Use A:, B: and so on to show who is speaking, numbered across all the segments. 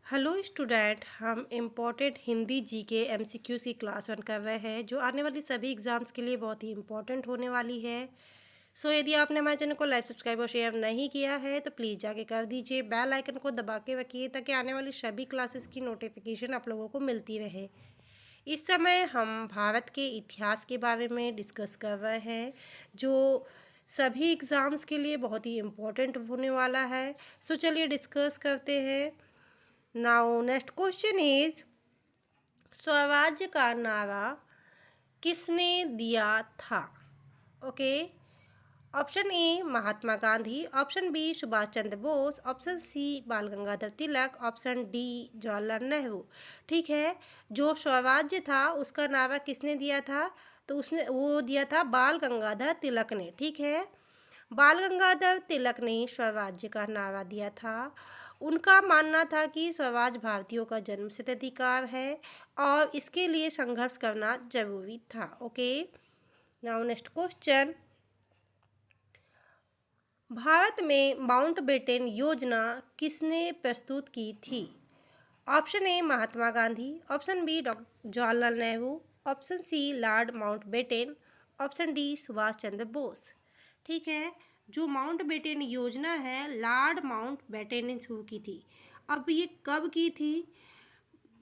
A: Hello student, हम important Hindi GK MCQs की class 1 कर रहे हैं जो आने वाली सभी एग्ज़ाम्स के लिए बहुत ही इम्पोर्टेंट होने वाली है। यदि आपने हमारे चैनल को लाइक सब्सक्राइब और शेयर नहीं किया है तो प्लीज़ जाके कर दीजिए। बेल आइकन को दबा के रखिए ताकि आने वाली सभी क्लासेस की नोटिफिकेशन आप लोगों को मिलती रहे। इस समय हम भारत के इतिहास के बारे में डिस्कस कर रहे हैं जो सभी एग्ज़ाम्स के लिए बहुत ही इम्पोर्टेंट होने वाला है। चलिए डिस्कस करते हैं। नाउ नेक्स्ट क्वेश्चन इज स्वराज्य का नारा किसने दिया था? Okay, option A Mahatma Gandhi, option B Subhash Chandra Bose, option C Bal Gangadhar Tilak, option D Jawaharlal Nehru. ठीक है, जो स्वराज्य था उसका नारा किसने दिया था? तो उसने वो दिया था बाल गंगाधर तिलक ने। ठीक है, बाल गंगाधर तिलक ने स्वराज्य का नारा दिया था। उनका मानना था कि स्वराज भारतीयों का जन्मसिद्ध अधिकार है और इसके लिए संघर्ष करना जरूरी था। Okay, now next question, Bharat में माउंटबेटन योजना किसने प्रस्तुत की थी? Option A Mahatma Gandhi, option B doctor Jawaharlal Nehru, option C Lord Mountbatten, option D Subhash Chandra Bose. ठीक है, जो माउंटबेटन योजना है लॉर्ड माउंटबेटन ने शुरू की थी। अब ये कब की थी?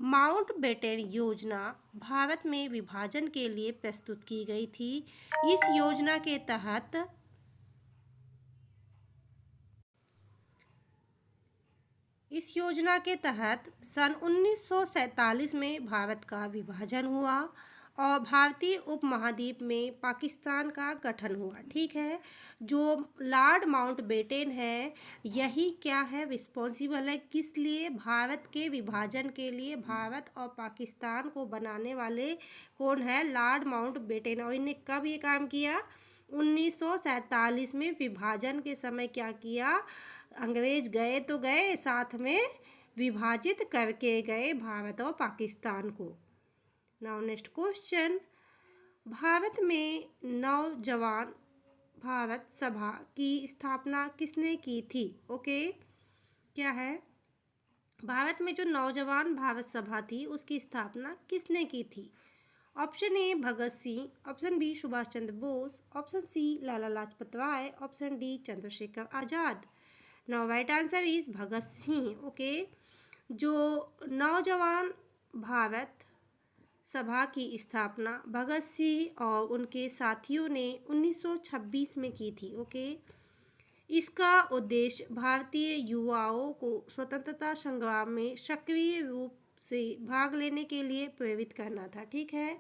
A: माउंटबेटन योजना भारत में विभाजन के लिए प्रस्तुत की गई थी। इस योजना के तहत सन 1947 में भारत का विभाजन हुआ और भारतीय उपमहाद्वीप में पाकिस्तान का गठन हुआ। ठीक है, जो लॉर्ड माउंटबेटन है यही क्या है रिस्पॉन्सिबल है किस लिए? भारत के विभाजन के लिए। भारत और पाकिस्तान को बनाने वाले कौन है? Lord Mountbatten. और इन्हें कब ये काम किया? 1947 में विभाजन के समय क्या किया? अंग्रेज गए तो गए, साथ में विभाजित करके गए भारत और पाकिस्तान को। नाउ नेक्स्ट क्वेश्चन, भारत में नौजवान भारत सभा की स्थापना किसने की थी? ओके, क्या है? भारत में जो नौजवान भारत सभा थी उसकी स्थापना किसने की थी? Option A Bhagat Singh, option B Subhash Chandra Bose, option C Lala Lajpat Rai, option D Chandrashekhar Azad. Now right answer is Bhagat Singh. Okay, जो नौजवान भारत सभा की स्थापना भगत सिंह और उनके साथियों ने 1926 में की थी। ओके, इसका उद्देश्य भारतीय युवाओं को स्वतंत्रता संग्राम में सक्रिय रूप से भाग लेने के लिए प्रेरित करना था। ठीक है,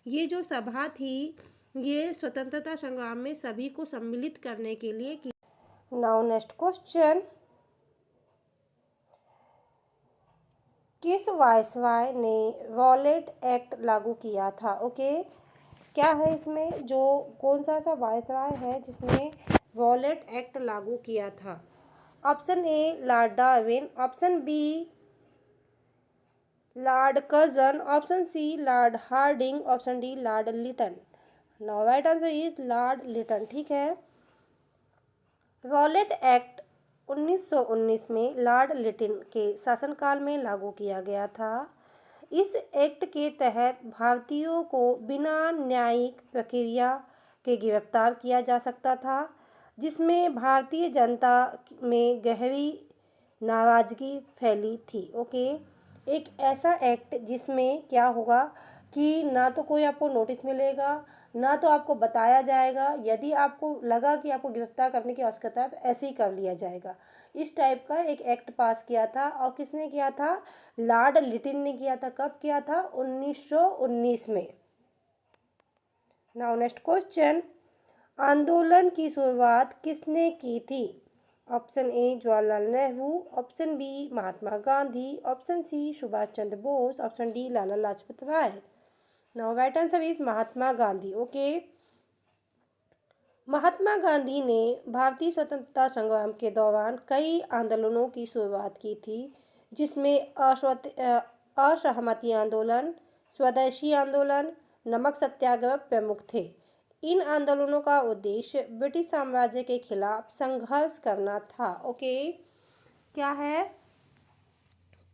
A: ये जो सभा थी ये स्वतंत्रता संग्राम में सभी को सम्मिलित करने के लिए की। नाउ नेक्स्ट क्वेश्चन, किस वायसराय ने रॉलेट एक्ट लागू किया था? ओके, क्या है इसमें? जो कौन सा वायसराय है जिसने रॉलेट एक्ट लागू किया था? Option A Lord Darwin, option B Lord Curzon, option C Lord Hardinge, option D Lord Lytton. Now right answer is Lord Lytton. ठीक है, रॉलेट एक्ट 1919 में लॉर्ड लिटन के शासनकाल में लागू किया गया था। इस एक्ट के तहत भारतीयों को बिना न्यायिक प्रक्रिया के गिरफ्तार किया जा सकता था, जिसमें भारतीय जनता में गहरी नाराजगी फैली थी। ओके, एक ऐसा एक्ट जिसमें क्या होगा कि ना तो कोई आपको नोटिस मिलेगा, ना तो आपको बताया जाएगा। यदि आपको लगा कि आपको गिरफ्तार करने की आवश्यकता है तो ऐसे ही कर लिया जाएगा। इस टाइप का एक एक्ट पास किया था। और किसने किया था? लॉर्ड लिटिन ने किया था। कब किया था? 1919 में। नाउ नेक्स्ट क्वेश्चन, आंदोलन की शुरुआत किसने की थी? Option A Jawaharlal Nehru, option B Mahatma Gandhi, option C Subhash Chandra Bose, option D Lala Lajpat Rai. Now right answer is Mahatma Gandhi. Okay, Mahatma Gandhi ने भारतीय स्वतंत्रता संग्राम के दौरान कई आंदोलनों की शुरुआत की थी, जिसमें असहमति आंदोलन, स्वदेशी आंदोलन, नमक सत्याग्रह प्रमुख थे। इन आंदोलनों का उद्देश्य ब्रिटिश साम्राज्य के खिलाफ संघर्ष करना था। ओके, क्या है?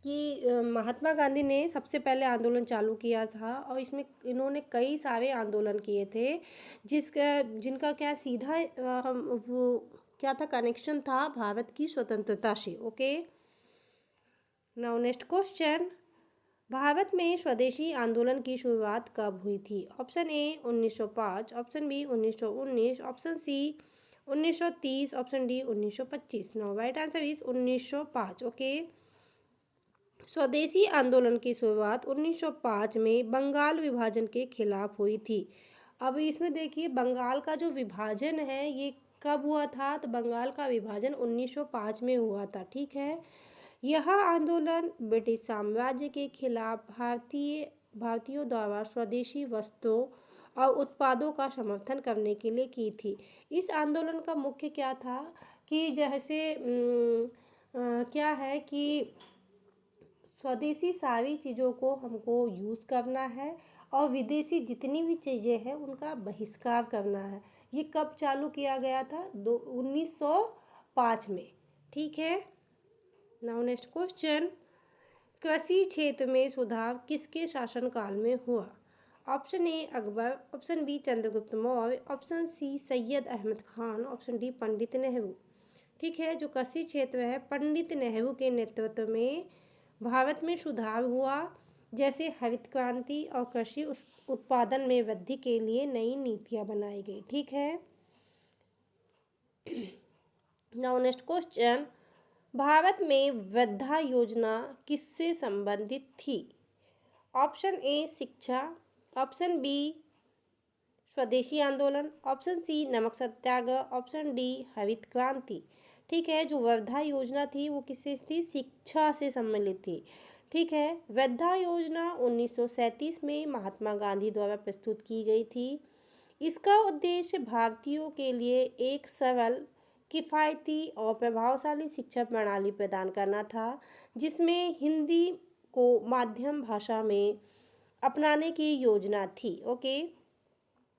A: कि महात्मा गांधी ने सबसे पहले आंदोलन चालू किया था और इसमें इन्होंने कई सारे आंदोलन किए थे जिनका क्या सीधा वो क्या था, कनेक्शन था भारत की स्वतंत्रता से। Okay, now next question, Bharat में स्वदेशी आंदोलन की शुरुआत कब हुई थी? Option A 1905, option B 1919, option C 1930, option D 1925। Now right answer is 1905। Okay, Swadeshi आंदोलन की शुरुआत 1905 में बंगाल विभाजन के खिलाफ हुई थी। अब इसमें देखिए बंगाल का जो विभाजन है ये कब हुआ था, तो बंगाल का विभाजन 1905 में हुआ था। ठीक है, यह आंदोलन ब्रिटिश साम्राज्य के खिलाफ भारतीयों द्वारा स्वदेशी वस्त्रों और उत्पादों का समर्थन करने के लिए की थी। इस आंदोलन का मुख्य क्या था कि जैसे क्या है कि स्वदेशी सारी चीज़ों को हमको यूज़ करना है और विदेशी जितनी भी चीज़ें हैं उनका बहिष्कार करना है। ये कब चालू किया गया था? 1905 में। ठीक है, नाउ नेक्स्ट क्वेश्चन, कृषि क्षेत्र में सुधार किसके शासनकाल में हुआ? Option A Akbar, option B Chandragupta Maurya, option C Syed Ahmed Khan, option D Pandit Nehru. ठीक है, जो कृषि क्षेत्र है पंडित नेहरू के नेतृत्व में भारत में सुधार हुआ, जैसे हरित क्रांति और कृषि उत्पादन में वृद्धि के लिए नई नीतियां बनाई गई। ठीक है, नाउ नेक्स्ट क्वेश्चन, भारत में वृद्धा योजना किससे संबंधित थी? ऑप्शन ए शिक्षा, ऑप्शन बी स्वदेशी आंदोलन, ऑप्शन सी नमक सत्याग्रह, ऑप्शन डी हरित क्रांति। ठीक है, जो वृद्धा योजना थी वो किससे थी? शिक्षा से सम्मिलित थी। ठीक है, वृद्धा योजना 1937 में महात्मा गांधी द्वारा प्रस्तुत की गई थी। इसका उद्देश्य भारतीयों के लिए एक सरल, किफ़ायती और प्रभावशाली शिक्षा प्रणाली प्रदान करना था, जिसमें हिंदी को माध्यम भाषा में अपनाने की योजना थी। ओके,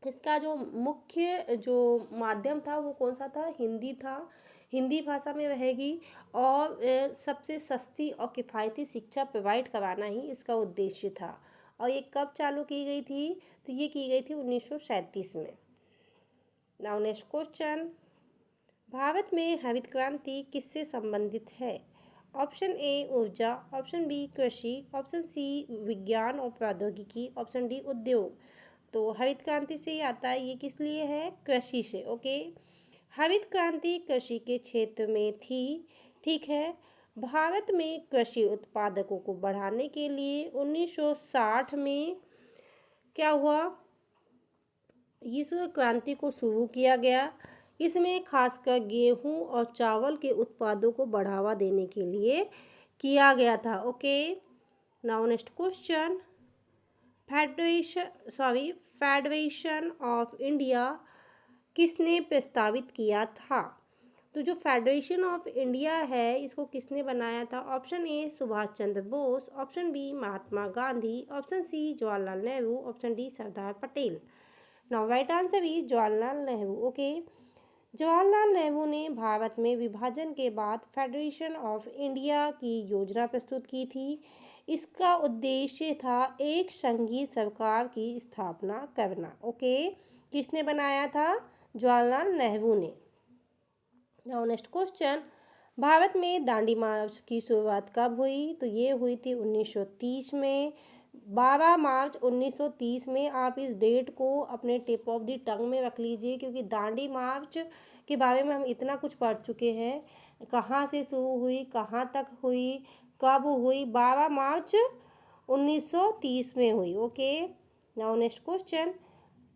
A: इसका जो मुख्य जो माध्यम था वो कौन सा था? हिंदी था, हिंदी भाषा में रहेगी और सबसे सस्ती और किफ़ायती शिक्षा प्रोवाइड कराना ही इसका उद्देश्य था। और ये कब चालू की गई थी? तो ये की गई थी 1937 में। नाउ नेक्स्ट क्वेश्चन, भारत में हरित क्रांति किससे संबंधित है? ऑप्शन ए ऊर्जा, ऑप्शन बी कृषि, ऑप्शन सी विज्ञान और प्रौद्योगिकी, ऑप्शन डी उद्योग। तो हरित क्रांति से ही आता है, ये किस लिए है? कृषि से। ओके, हरित क्रांति कृषि के क्षेत्र में थी। ठीक है, भारत में कृषि उत्पादकों को बढ़ाने के लिए 1960 में क्या हुआ? इस क्रांति को शुरू किया गया। इसमें खासकर गेहूं और चावल के उत्पादों को बढ़ावा देने के लिए किया गया था। Okay, now next question, federation of India किसने प्रस्तावित किया था? तो जो फेडरेशन ऑफ इंडिया है इसको किसने बनाया था? Option A Subhash Chandra Bose, option B Mahatma Gandhi, option C Jawaharlal Nehru, option D Sardar Patel. Now right answer is Jawaharlal Nehru. Okay, Jawaharlal Nehru ने भारत में विभाजन के बाद फेडरेशन ऑफ इंडिया की योजना प्रस्तुत की थी। इसका उद्देश्य था एक संघीय सरकार की स्थापना करना। ओके, किसने बनाया था? जवाहरलाल नेहरू ने। नाउ नेक्स्ट क्वेश्चन, भारत में दांडी मार्च की शुरुआत कब हुई? तो ये हुई थी 1930 में। 12 मार्च 1930 में। आप इस डेट को अपने टिप ऑफ द टंग में रख लीजिए, क्योंकि दांडी मार्च के बारे में हम इतना कुछ पढ़ चुके हैं। कहाँ से शुरू हुई, कहाँ तक हुई, कब हुई? 12 मार्च 1930 में हुई। Okay, now next question,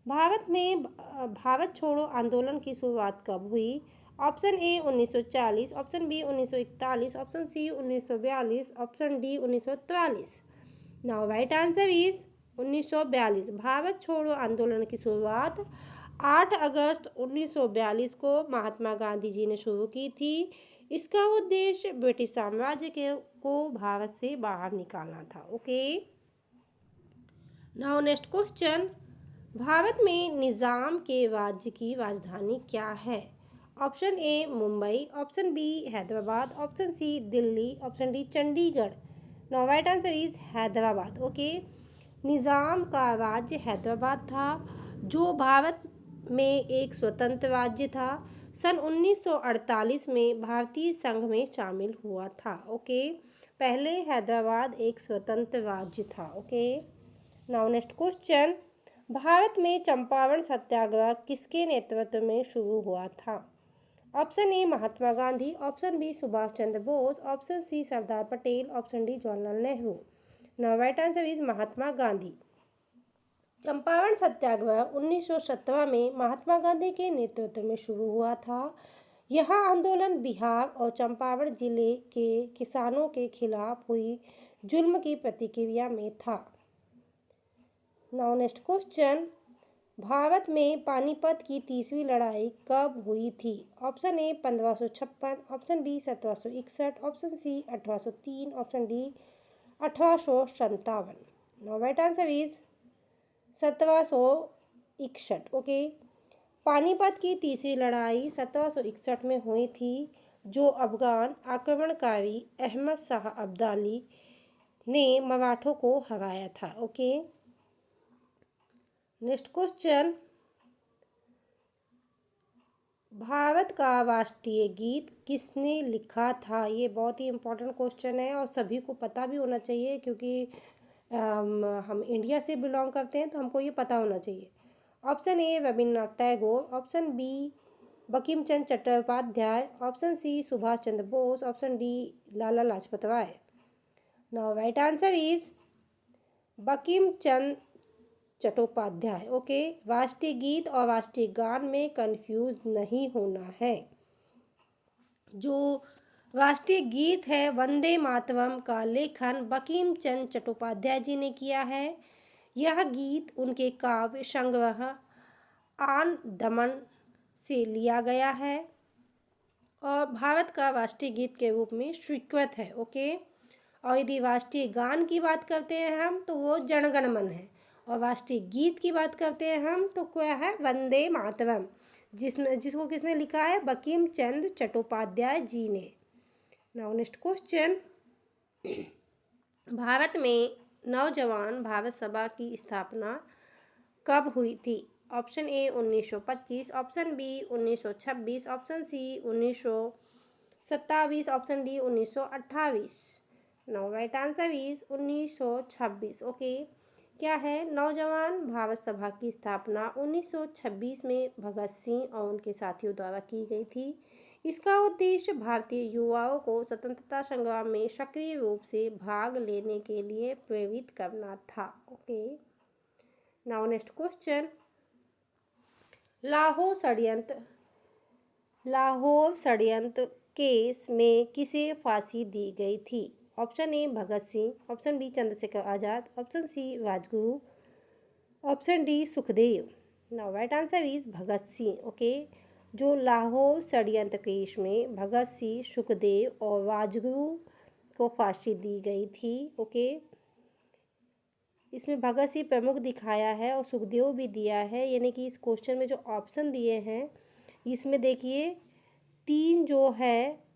A: Bharat में भारत छोड़ो आंदोलन की शुरुआत कब हुई? Option A 1940, option B 1941, option C 1942, option D 1943। Now right answer is 1942। Bharat छोड़ो आंदोलन की शुरुआत 8 अगस्त 1942 को महात्मा गांधी जी ने शुरू की थी। इसका उद्देश्य ब्रिटिश साम्राज्य को भारत से बाहर निकालना था। Okay, now next question, Bharat में निज़ाम के राज्य की राजधानी क्या है? Option A Mumbai, option B Hyderabad, option C Delhi, option D Chandigarh. Now right answer is Hyderabad. Okay, Nizam का राज्य हैदराबाद था, जो भारत में एक स्वतंत्र राज्य था। सन 1948 में भारतीय संघ में शामिल हुआ था। ओके, पहले हैदराबाद एक स्वतंत्र राज्य था। Okay, now next question, Bharat में चंपारण सत्याग्रह किसके नेतृत्व में शुरू हुआ था? Option A Mahatma Gandhi, option B Subhash Chandra Bose, option C Sardar Patel, option D Jawaharlal Nehru. Now right answer is Mahatma Gandhi. Champaran Satyagraha 1917 में महात्मा गांधी के नेतृत्व में शुरू हुआ था। यह आंदोलन बिहार और चंपारण जिले के किसानों के खिलाफ हुई जुल्म की प्रतिक्रिया में था। नाउ नेक्स्ट क्वेश्चन, भारत में पानीपत की तीसरी लड़ाई कब हुई थी? Option A 1556, option B 1761, option C 1803, option D 1857। Now right answer is 1761। Okay, Panipat की तीसरी लड़ाई 1761 में हुई थी, जो अफगान आक्रमणकारी अहमद शाह अब्दाली ने मराठों को हराया था। ओके, नेक्स्ट क्वेश्चन, भारत का राष्ट्रीय गीत किसने लिखा था? ये बहुत ही इम्पोर्टेंट क्वेश्चन है और सभी को पता भी होना चाहिए, क्योंकि हम इंडिया से बिलोंग करते हैं तो हमको ये पता होना चाहिए। Option A Rabindranath Tagore, option B Bankim Chandra Chattopadhyay, option C Subhash Chandra Bose, option D Lala Lajpat Rai. Now right answer is Bankim Chandra Chattopadhyay. Okay, राष्ट्रीय गीत और राष्ट्रीय गान में कंफ्यूज नहीं होना है। जो राष्ट्रीय गीत है वंदे मातरम का लेखन बंकिम चंद्र चट्टोपाध्याय जी ने किया है। यह गीत उनके काव्य संग्रह आन दमन से लिया गया है और भारत का राष्ट्रीय गीत के रूप में स्वीकृत है। ओके, और यदि राष्ट्रीय गान की बात करते हैं हम तो वो जनगण मन है, और राष्ट्रीय गीत की बात करते हैं हम तो क्या है? वंदे मातरम, जिसको किसने लिखा है? बंकिम चंद्र चट्टोपाध्याय जी ने। नाउ नेक्स्ट क्वेश्चन, भारत में नवजवान भारत सभा की स्थापना कब हुई थी? Option A 1925, option B 1926, option C 1927, option D 1928। Now right answer is 1926। Okay, क्या है? नौजवान भारत सभा की स्थापना 1926 में भगत सिंह और उनके साथियों द्वारा की गई थी। इसका उद्देश्य भारतीय युवाओं को स्वतंत्रता संग्राम में सक्रिय रूप से भाग लेने के लिए प्रेरित करना था। Okay, now next question, Lahore षड्यंत्र केस में किसे फांसी दी गई थी? Option A Bhagat Singh, option B Chandrashekhar Azad, option C Rajguru, option D Sukhdev. Now right answer is Bhagat Singh. Okay, जो लाहौर षड्यंत्र केस में भगत सिंह, सुखदेव और राजगुरु को फांसी दी गई थी। ओके, इसमें भगत सिंह प्रमुख दिखाया है और सुखदेव भी दिया है, यानी कि इस क्वेश्चन में जो ऑप्शन दिए हैं इसमें देखिए 3 जो है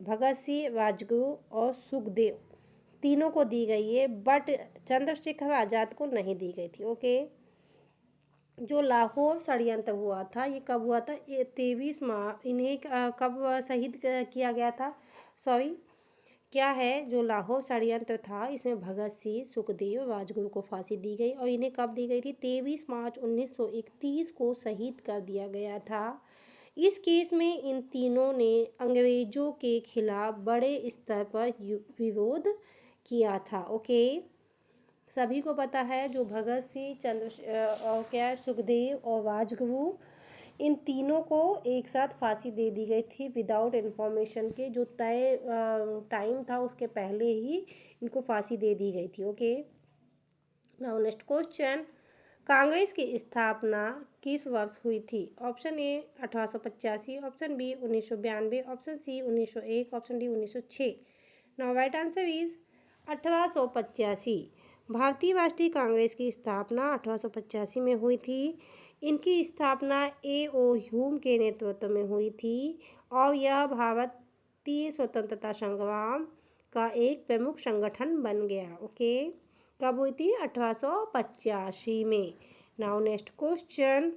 A: भगत सिंह, राजगुरु और सुखदेव, तीनों को दी गई है, बट चंद्रशेखर आज़ाद को नहीं दी गई थी। ओके, जो लाहौर षड्यंत्र हुआ था ये कब हुआ था? ये 23 मार्च। इन्हें कब शहीद किया गया था? सॉरी, क्या है? जो लाहौर षड्यंत्र था इसमें भगत सिंह, सुखदेव, राजगुरु को फांसी दी गई और इन्हें कब दी गई थी? 23 मार्च 1931 को शहीद कर दिया गया था। इस केस में इन तीनों ने अंग्रेजों के खिलाफ बड़े स्तर पर विरोध किया था। ओके, सभी को पता है जो भगत सिंह, और क्या सुखदेव और राजगुरु, इन तीनों को एक साथ फांसी दे दी गई थी विदाउट इन्फॉर्मेशन के। जो तय टाइम था उसके पहले ही इनको फांसी दे दी गई थी। Okay, now next question, Congress की स्थापना किस वर्ष हुई थी? Option A 1885, option B 1992, option C 1901, option D 1906। Now right answer is 1885। भारतीय राष्ट्रीय कांग्रेस की स्थापना 1885 में हुई थी। इनकी स्थापना A.O. ह्यूम के नेतृत्व में हुई थी और यह भारतीय स्वतंत्रता संग्राम का एक प्रमुख संगठन बन गया। ओके, कब हुई थी? 1885 में। Now next question,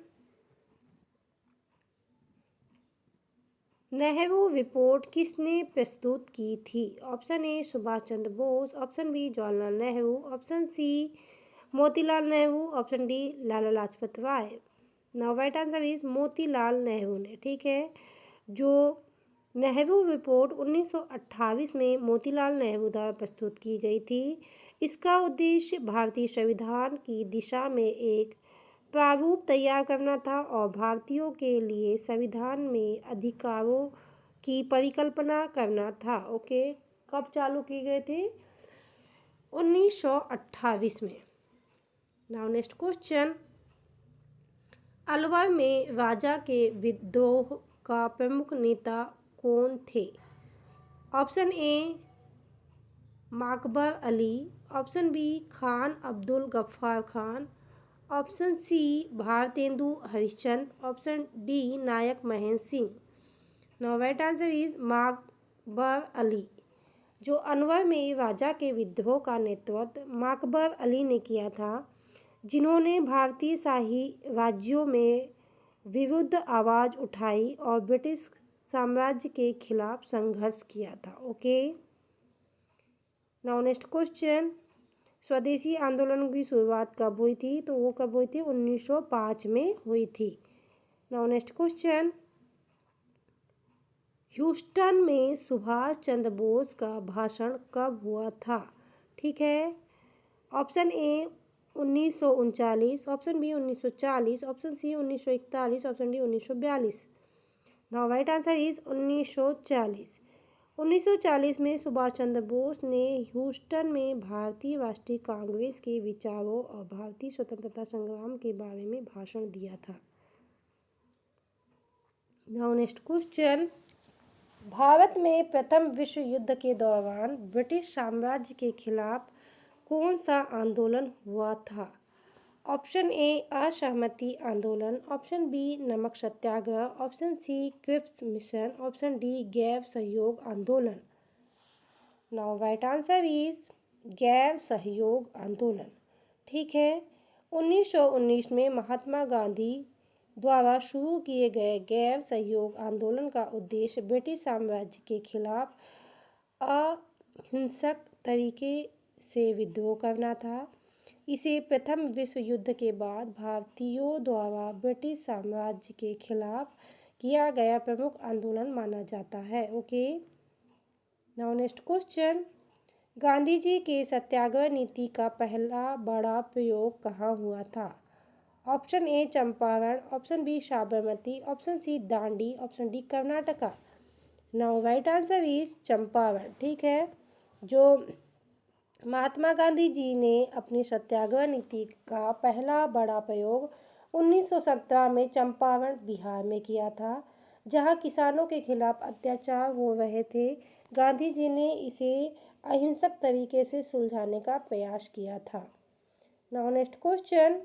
A: Nehru report किसने प्रस्तुत की थी? Option A Subhash Chandra Bose, option B Jawaharlal Nehru, option C Motilal Nehru, option D Lala Lajpat Rai. Now right answer is Motilal Nehru ने। ठीक है, जो नेहरू रिपोर्ट 1928 में मोतीलाल नेहरू द्वारा प्रस्तुत की गई थी। इसका उद्देश्य भारतीय संविधान की दिशा में एक प्रारूप तैयार करना था और भारतीयों के लिए संविधान में अधिकारों की परिकल्पना करना था। ओके, कब चालू की गई थी? 1928 में। नाउ नेक्स्ट क्वेश्चन, अलवर में राजा के विद्रोह का प्रमुख नेता कौन थे? Option A Makbar Ali, option B Khan Abdul Ghaffar Khan, option C Bharatendu Harishchandra, option D Nayak Mahendra Singh. Now right answer is Makbar Ali. जो अलवर में राजा के विद्रोह का नेतृत्व माकबर अली ने किया था, जिन्होंने भारतीय शाही राज्यों में विरुद्ध आवाज़ उठाई और ब्रिटिश साम्राज्य के खिलाफ संघर्ष किया था। ओके, नाउ नेक्स्ट क्वेश्चन, स्वदेशी आंदोलन की शुरुआत कब हुई थी? तो वो कब हुई थी? 1905 में हुई थी। नाउ नेक्स्ट क्वेश्चन, ह्यूस्टन में सुभाष चंद्र बोस का भाषण कब हुआ था? ठीक है, option A 1939, option B 1940, option C 1941, option D 1942। Now right answer is 1940। 1940 में सुभाष चंद्र बोस ने ह्यूस्टन में भारतीय राष्ट्रीय कांग्रेस के विचारों और भारतीय स्वतंत्रता संग्राम के बारे में भाषण दिया था। नाउ नेक्स्ट क्वेश्चन, भारत में प्रथम विश्व युद्ध के दौरान ब्रिटिश साम्राज्य के खिलाफ कौन सा आंदोलन हुआ था? ऑप्शन ए असहमति आंदोलन, ऑप्शन बी नमक सत्याग्रह, option C Cripps mission, option D गैर सहयोग आंदोलन। नाउ राइट आंसर इज गैर सहयोग आंदोलन। ठीक है, 1919 में महात्मा गांधी द्वारा शुरू किए गए गैर सहयोग आंदोलन का उद्देश्य ब्रिटिश साम्राज्य के खिलाफ अहिंसक तरीके से विद्रोह करना था। इसे प्रथम विश्व युद्ध के बाद भारतीयों द्वारा ब्रिटिश साम्राज्य के खिलाफ किया गया प्रमुख आंदोलन माना जाता है। Okay, now next question, Gandhi ji के सत्याग्रह नीति का पहला बड़ा प्रयोग कहाँ हुआ था? Option A Champaran, option B Sabarmati, option C Dandi, option D Karnataka. Now right answer is Champaran. ठीक है, जो महात्मा गांधी जी ने अपनी सत्याग्रह नीति का पहला बड़ा प्रयोग 1917 में चंपारण बिहार में किया था, जहां किसानों के खिलाफ अत्याचार हो रहे थे। गांधी जी ने इसे अहिंसक तरीके से सुलझाने का प्रयास किया था। नाउ नेक्स्ट क्वेश्चन,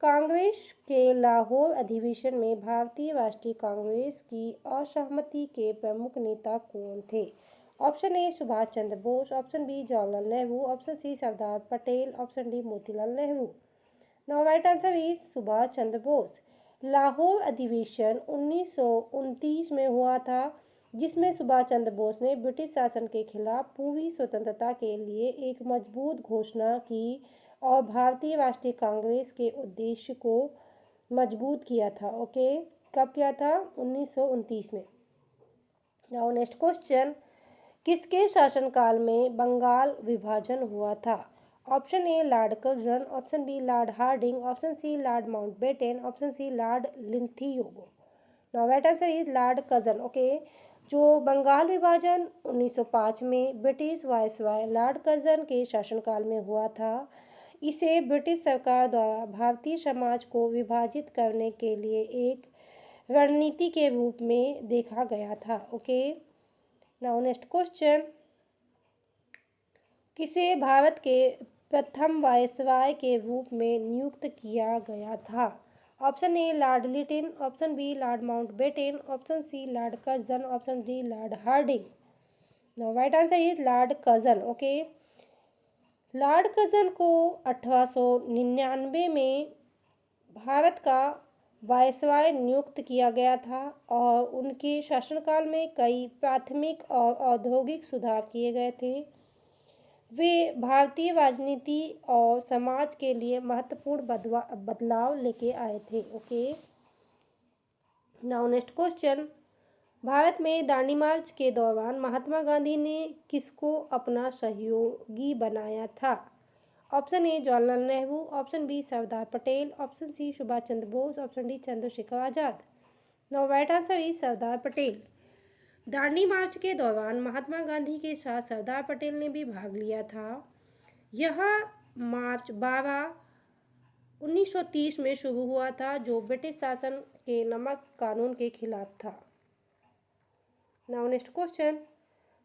A: कांग्रेस के लाहौर अधिवेशन में भारतीय राष्ट्रीय कांग्रेस की असहमति के प्रमुख नेता कौन थे? Option A Subhash Chandra Bose, option B Jawaharlal Nehru, option C Sardar Patel, option D Motilal Nehru. Now right answer is Subhash Chandra Bose. Lahore अधिवेशन 1929 में हुआ था, जिसमें सुभाष चंद्र बोस ने ब्रिटिश शासन के खिलाफ पूरी स्वतंत्रता के लिए एक मजबूत घोषणा की और भारतीय राष्ट्रीय कांग्रेस के उद्देश्य को मजबूत किया था। ओके, कब किया था? 1929 में। नाउ नेक्स्ट क्वेश्चन, किसके शासनकाल में बंगाल विभाजन हुआ था? Option A Lord Curzon, option B Lord Hardinge, option C Lord Mountbatten, option C Lord Linlithgow. Now right answer is Lord Curzon. Okay, जो बंगाल विभाजन 1905 में ब्रिटिश वायसराय लॉर्ड कर्जन के शासनकाल में हुआ था। इसे ब्रिटिश सरकार द्वारा भारतीय समाज को विभाजित करने के लिए एक रणनीति के रूप में देखा गया था। ओके, नाउ नेक्स्ट क्वेश्चन, किसे भारत के प्रथम वायसराय के रूप में नियुक्त किया गया था? Option A Lord Lytton, option B Lord Mountbatten, option C Lord Curzon, option D Lord Hardinge. Now right answer is Lord Curzon. Okay, Lord Curzon को 1899 में भारत का वायसराय नियुक्त किया गया था और उनके शासनकाल में कई प्राथमिक और औद्योगिक सुधार किए गए थे। वे भारतीय राजनीति और समाज के लिए महत्वपूर्ण बदलाव लेके आए थे। Okay, now next question, Bharat में दांडी मार्च के दौरान महात्मा गांधी ने किसको अपना सहयोगी बनाया था? Option A Jawaharlal Nehru, option B Sardar Patel, option C Subhash Chandra Bose, option D Chandrashekhar Azad. Now right answer is Sardar Patel. Dandi march के दौरान महात्मा गांधी के साथ सरदार पटेल ने भी भाग लिया था। यह मार्च 12/1930 में शुरू हुआ था, जो ब्रिटिश शासन के नमक कानून के खिलाफ था। नाउ नेक्स्ट क्वेश्चन,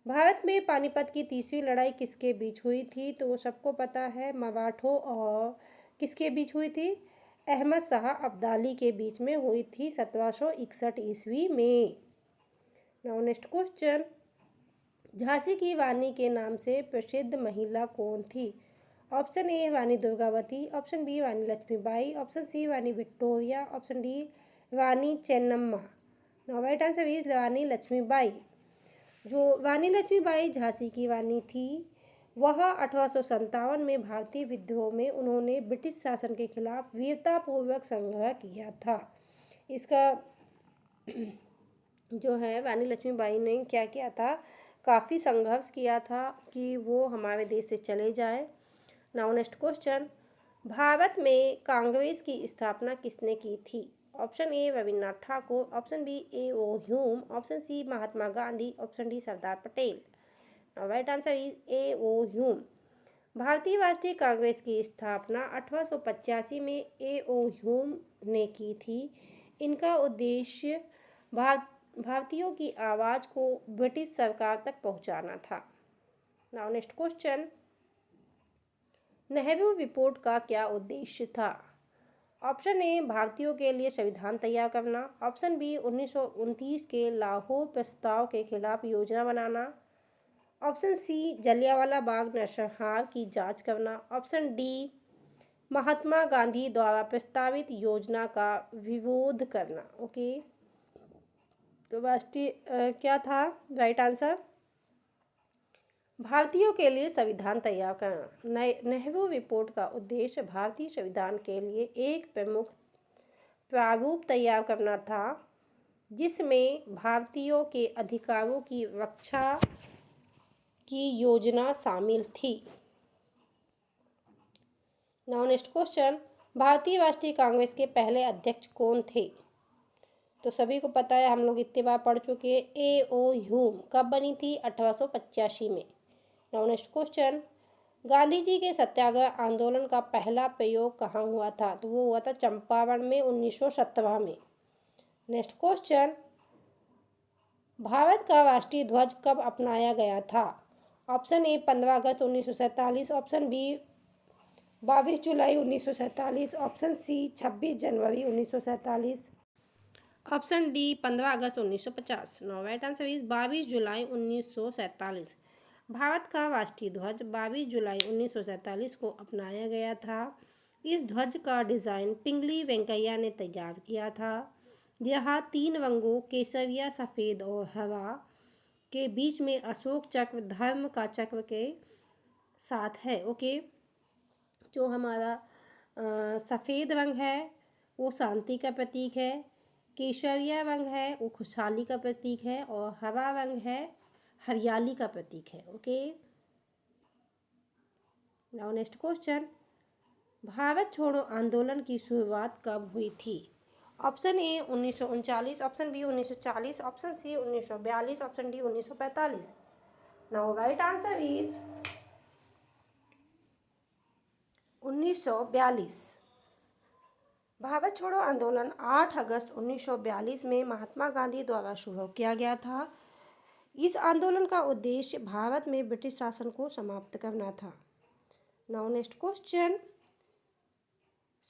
A: भारत में पानीपत की तीसरी लड़ाई किसके बीच हुई थी? तो सबको पता है, मराठों और किसके बीच हुई थी? अहमद शाह अब्दाली के बीच में हुई थी 1761 ईस्वी में। नाउ नेक्स्ट क्वेश्चन, झांसी की रानी के नाम से प्रसिद्ध महिला कौन थी? Option A Rani Durgavati, option B Rani Laxmibai, option C Rani Victoria, option D Rani Chennamma. Now right answer is Rani Laxmibai. जो रानी लक्ष्मीबाई झांसी की रानी थी, वह 1857 में भारतीय विद्रोह में उन्होंने ब्रिटिश शासन के खिलाफ वीरतापूर्वक संघर्ष किया था। इसका जो है रानी लक्ष्मीबाई ने क्या किया था, काफ़ी संघर्ष किया था कि वो हमारे देश से चले जाए। नाउ नेक्स्ट क्वेश्चन, भारत में कांग्रेस की स्थापना किसने की थी? Option A Rabindranath Thakur, option B A O. Hume, option C Mahatma Gandhi, option D Sardar Patel. Right answer is A O. Hume. भारतीय राष्ट्रीय कांग्रेस की स्थापना 1885 में ए.ओ. ह्यूम ने की थी। इनका उद्देश्य भारतीयों की आवाज़ को ब्रिटिश सरकार तक पहुंचाना था। Now next question, Nehru report का क्या उद्देश्य था? ऑप्शन ए भारतीयों के लिए संविधान तैयार करना, ऑप्शन बी 1929 के लाहौर प्रस्ताव के खिलाफ योजना बनाना, ऑप्शन सी जलियांवाला बाग नरसंहार की जांच करना, ऑप्शन डी महात्मा गांधी द्वारा प्रस्तावित योजना का विरोध करना। ओके, तो राष्ट्रीय क्या था राइट आंसर? भारतीयों के लिए संविधान तैयार करना। नेहरू रिपोर्ट का उद्देश्य भारतीय संविधान के लिए एक प्रमुख प्रारूप तैयार करना था, जिसमें भारतीयों के अधिकारों की रक्षा की योजना शामिल थी। नाउ नेक्स्ट क्वेश्चन, भारतीय राष्ट्रीय कांग्रेस के पहले अध्यक्ष कौन थे? तो सभी को पता है, हम लोग इतनी बार पढ़ चुके हैं। ए.ओ. ह्यूम। कब बनी थी? 1885 में। Now next question, Gandhi ji के सत्याग्रह आंदोलन का पहला प्रयोग कहाँ हुआ था? तो वो हुआ था चंपारण में 1917 में। नेक्स्ट क्वेश्चन, भारत का राष्ट्रीय ध्वज कब अपनाया गया था? ऑप्शन ए 15 अगस्त 1947, ऑप्शन बी 22 जुलाई 1947, ऑप्शन सी 26 जनवरी 1947, ऑप्शन डी 15 अगस्त 1950। नो राइट आंसर इज 22 जुलाई 1947। भारत का राष्ट्रीय ध्वज 22 जुलाई 1947 को अपनाया गया था। इस ध्वज का डिज़ाइन पिंगली वेंकैया ने तैयार किया था। यह 3 रंगों केसरिया, सफ़ेद और हरा के बीच में अशोक चक्र, धर्म का चक्र के साथ है। ओके, जो हमारा सफ़ेद रंग है वो शांति का प्रतीक है, केसरिया रंग है वो खुशहाली का प्रतीक है, और हरा रंग है हरियाली का प्रतीक है। Okay, now next question, Bharat छोड़ो आंदोलन की शुरुआत कब हुई थी? Option A 1939, option B 1940, option C 1942, option D 1945। Now right answer is 1942। Bharat छोड़ो आंदोलन 8 अगस्त 1942 में महात्मा गांधी द्वारा शुरू किया गया था। इस आंदोलन का उद्देश्य भारत में ब्रिटिश शासन को समाप्त करना था। नाउ नेक्स्ट क्वेश्चन,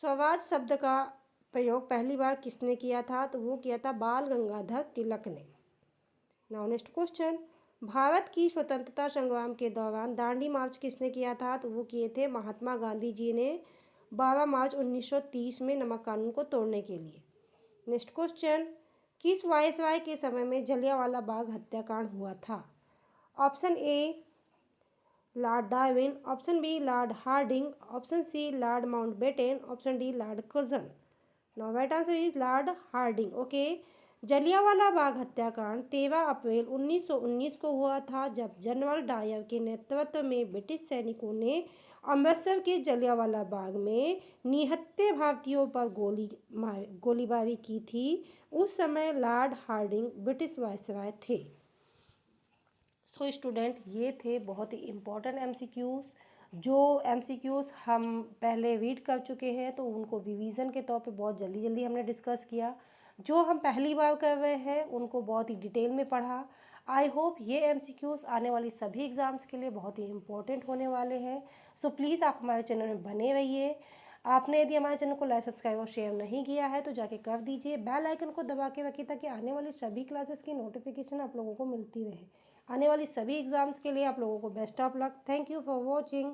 A: स्वराज शब्द का प्रयोग पहली बार किसने किया था? तो वो किया था बाल गंगाधर तिलक ने। नाउ नेक्स्ट क्वेश्चन, भारत की स्वतंत्रता संग्राम के दौरान दांडी मार्च किसने किया था? तो वो किए थे महात्मा गांधी जी ने 12 मार्च 1930 में नमक कानून को तोड़ने के लिए। नेक्स्ट क्वेश्चन, किस वायसराय के समय में जलियांवाला बाग हत्याकांड हुआ था? Option A Lord Darwin, option B Lord Hardinge, option C Lord Mountbatten, option D Lord Curzon. Now right answer is Lord Hardinge. Okay, Jallianwala Bagh हत्याकांड 13 अप्रैल 1919 को हुआ था, जब जनरल डायर के नेतृत्व में ब्रिटिश सैनिकों ने अमृतसर के जलियांवाला बाग में निहत्थे भारतीयों पर गोलीबारी की थी। उस समय लॉर्ड हार्डिंग ब्रिटिश वायसराय थे। सो स्टूडेंट, ये थे बहुत ही इम्पोर्टेंट एमसीक्यूज़। जो एमसीक्यूज़ हम पहले रीड कर चुके हैं, तो उनको रिवीजन के तौर पे बहुत जल्दी जल्दी हमने डिस्कस किया। जो हम पहली बार कर रहे हैं उनको बहुत ही डिटेल में पढ़ा। आई होप ये एमसीक्यूज़ आने वाली सभी एग्ज़ाम्स के लिए बहुत ही इम्पोर्टेंट होने वाले हैं। सो प्लीज़ आप हमारे चैनल में बने रहिए। आपने यदि हमारे चैनल को लाइक, सब्सक्राइब और शेयर नहीं किया है तो जाके कर दीजिए। बेल आइकन को दबा के रखिए ताकि आने वाली सभी क्लासेस की नोटिफिकेशन आप लोगों को मिलती रहे। आने वाली सभी एग्ज़ाम्स के लिए आप लोगों को best of luck. Thank you for watching.